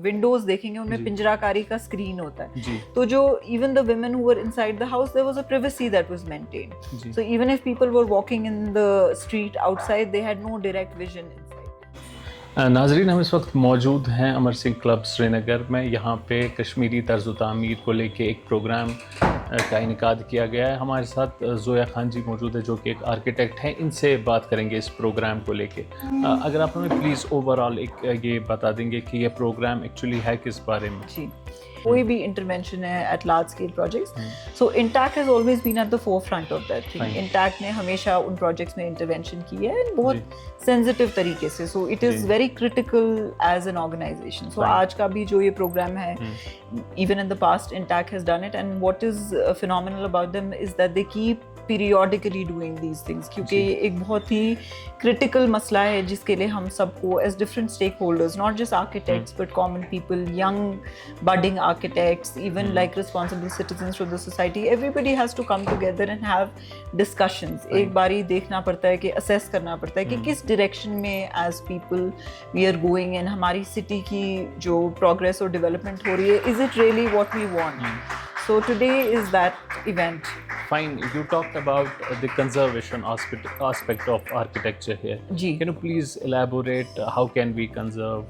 Windows देखेंगे उनमें जी। पिंजराकारी का स्क्रीन होता है, जी तो जो even the women who were inside the house, there was a privacy that was maintained. जी So even if people were walking in the street outside, they had no direct vision inside. नाजरीन, हम इस वक्त मौजूद हैं Amar Singh club Srinagar में। यहाँ पे कश्मीरी तर्ज तामीर को लेके एक प्रोग्राम का इनेकाद किया गया है। हमारे साथ जोया खान जी मौजूद है जो कि एक आर्किटेक्ट हैं। इनसे बात करेंगे इस प्रोग्राम को लेके। अगर आप हमें प्लीज़ ओवरऑल एक ये बता देंगे कि ये प्रोग्राम एक्चुअली है किस बारे में। जी, कोई भी इंटरवेंशन है at large scale projects, so INTACH has always been at the forefront of that thing. INTACH ने हमेशा उन प्रोजेक्ट्स में इंटरवेंशन की है बहुत सेंसिटिव तरीके से, so it is very critical as an organisation. सो आज का भी जो ये प्रोग्राम है, even in the past Intact has done it, and what is phenomenal about them is that they keep periodically doing these things, क्योंकि ये एक बहुत ही critical मसला है जिसके लिए हम सबको as different stakeholders, not just architects but common people, young budding architects, even like responsible citizens to the society, everybody has to come together and have discussions. एक बारी देखना पड़ता है कि assess करना पड़ता है कि किस direction में as people we are going, and हमारी city की जो progress और development हो रही है, is it really what we want? So today is that event. Fine, you talked about the conservation aspect of architecture here. Ji. Can you please elaborate how can we conserve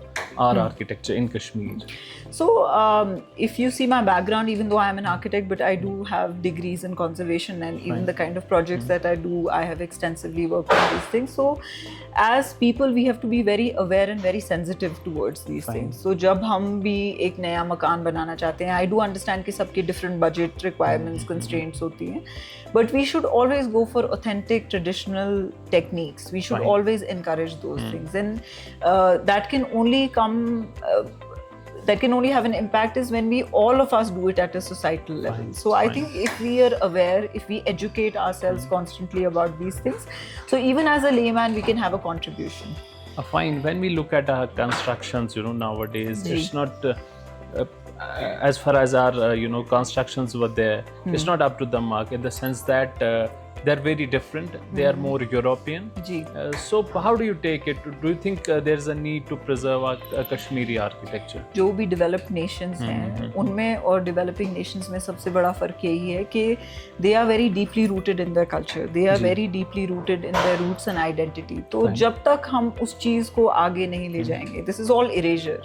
our architecture in Kashmir? So if you see my background, even though I am an architect, but I do have degrees in conservation, and even the kind of projects that I do, I have extensively worked on these things. So as people, we have to be very aware and very sensitive towards these things. So जब हम भी एक नया मकान बनाना चाहते हैं, I do understand कि सबके different budget requirements, constraints होती हैं, but we should always go for authentic traditional techniques. We should always encourage those things, and that can only come that can only have an impact is when we all of us do it at a societal level. So I think if we are aware, if we educate ourselves constantly about these things, so even as a layman we can have a contribution. Fine. When we look at our constructions, nowadays it's not as far as our constructions were there, it's not up to the mark, in the sense that they're very different. They are more European. So how do you take it? Do you think there's a need to preserve our Kashmiri architecture? जो भी developed nations हैं उनमें और developing nations में सबसे बड़ा फ़र्क यही है कि they are very deeply rooted in their culture. They are very deeply rooted in their roots and identity. तो जब तक हम उस चीज़ को आगे नहीं ले जाएंगे, this is all erasure.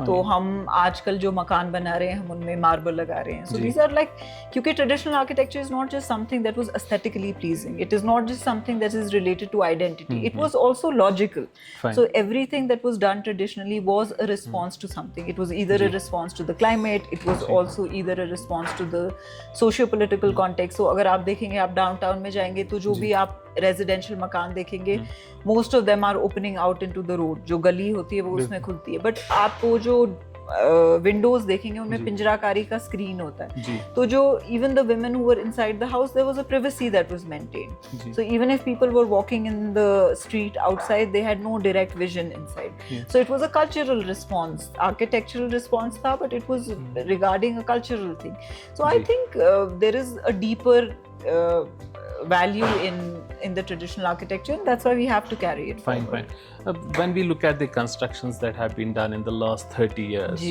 तो हम आजकल जो मकान बना रहे हैं हम उनमें मार्बल लगा रहे हैं. So these are like, क्योंकि traditional architecture is not just something that was aesthetically pleasing. It is not just something that is related to identity. It was also logical. So everything that was done traditionally was a response to something. It was either a response to the climate. It was also either a response to the socio-political context. So अगर आप देखेंगे, आप downtown में जाएंगे तो जो भी आप रेजिडेंशियल मकान देखेंगे, most of them are opening out into the road. जो गली होती है वो उसमें खुलती है, बट आपको जो विंडोज देखेंगे उनमें पिंजराकारी का स्क्रीन होता है, तो जो even the women who were inside the house, there was a privacy that was maintained. So even if people were walking in the street outside, they had no direct vision inside. So it was a cultural response, architectural response tha, but it was regarding a cultural thing. So I think there is a deeper value in the traditional architecture, and that's why we have to carry it forward. When we look at the constructions that have been done in the last 30 years,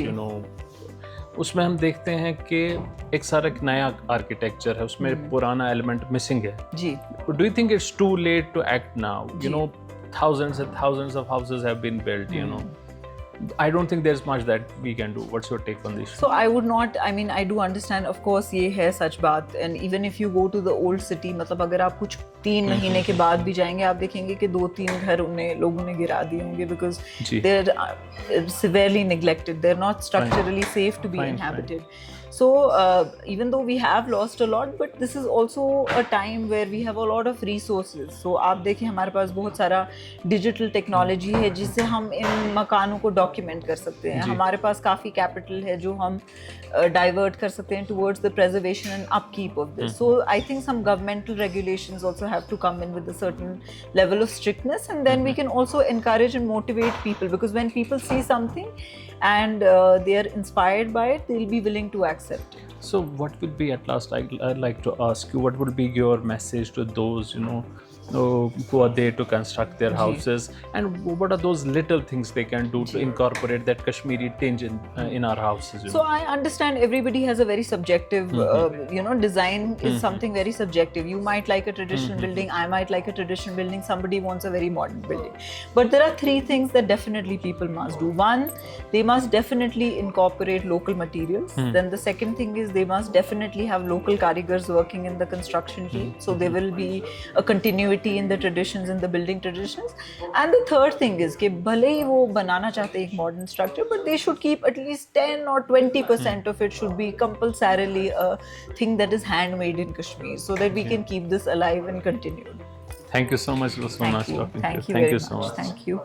उसमें हम देखते हैं कि एक सारा एक नया architecture है, उसमें पुराना एलिमेंट मिसिंग है. जी. Do you think it's too late to act now? Thousands and thousands of houses have been built, I don't think there's much that we can do. What's your take on this? So I would not, I do understand, of course ये है सच बात, and even if you go to the old city, मतलब अगर आप कुछ 3 महीने के बाद भी जाएंगे, आप देखेंगे कि 2-3 घर लोगों ने गिरा दिए होंगे, because they're severely neglected. They're not structurally safe to be inhabited. So even though we have lost a lot, but this is also a time where we have a lot of resources. So आप देखें हमारे पास बहुत सारा digital technology है जिससे हम इन मकानों को डॉक्यूमेंट कर सकते हैं. हमारे पास काफ़ी कैपिटल है जो हम डाइवर्ट कर सकते हैं towards the preservation and upkeep of this. So I think some governmental regulations also have to come in with a certain level of strictness, and then we can also encourage and motivate people, because when people see something and they are inspired by it, they'll be willing to accept it. So what will be, at last I'd like to ask you, what would be your message to those who are there to construct their houses, and what are those little things they can do to incorporate that Kashmiri tinge in our houses? So I understand everybody has a very subjective, design is something very subjective. You might like a traditional building, I might like a traditional building, somebody wants a very modern building. But there are three things that definitely people must do. One, they must definitely incorporate local materials. Then the second thing is they must definitely have local karigars working in the construction team. So there will be a continuity in the traditions, in the building traditions. And the third thing is कि भले ही वो बनाना चाहते हैं एक modern structure, but they should keep at least 10 or 20% of it should be compulsorily a thing that is handmade in Kashmir, so that we can keep this alive and continued. Thank you so much. It was so nice talking to you. Thank you very much. So much. Thank you.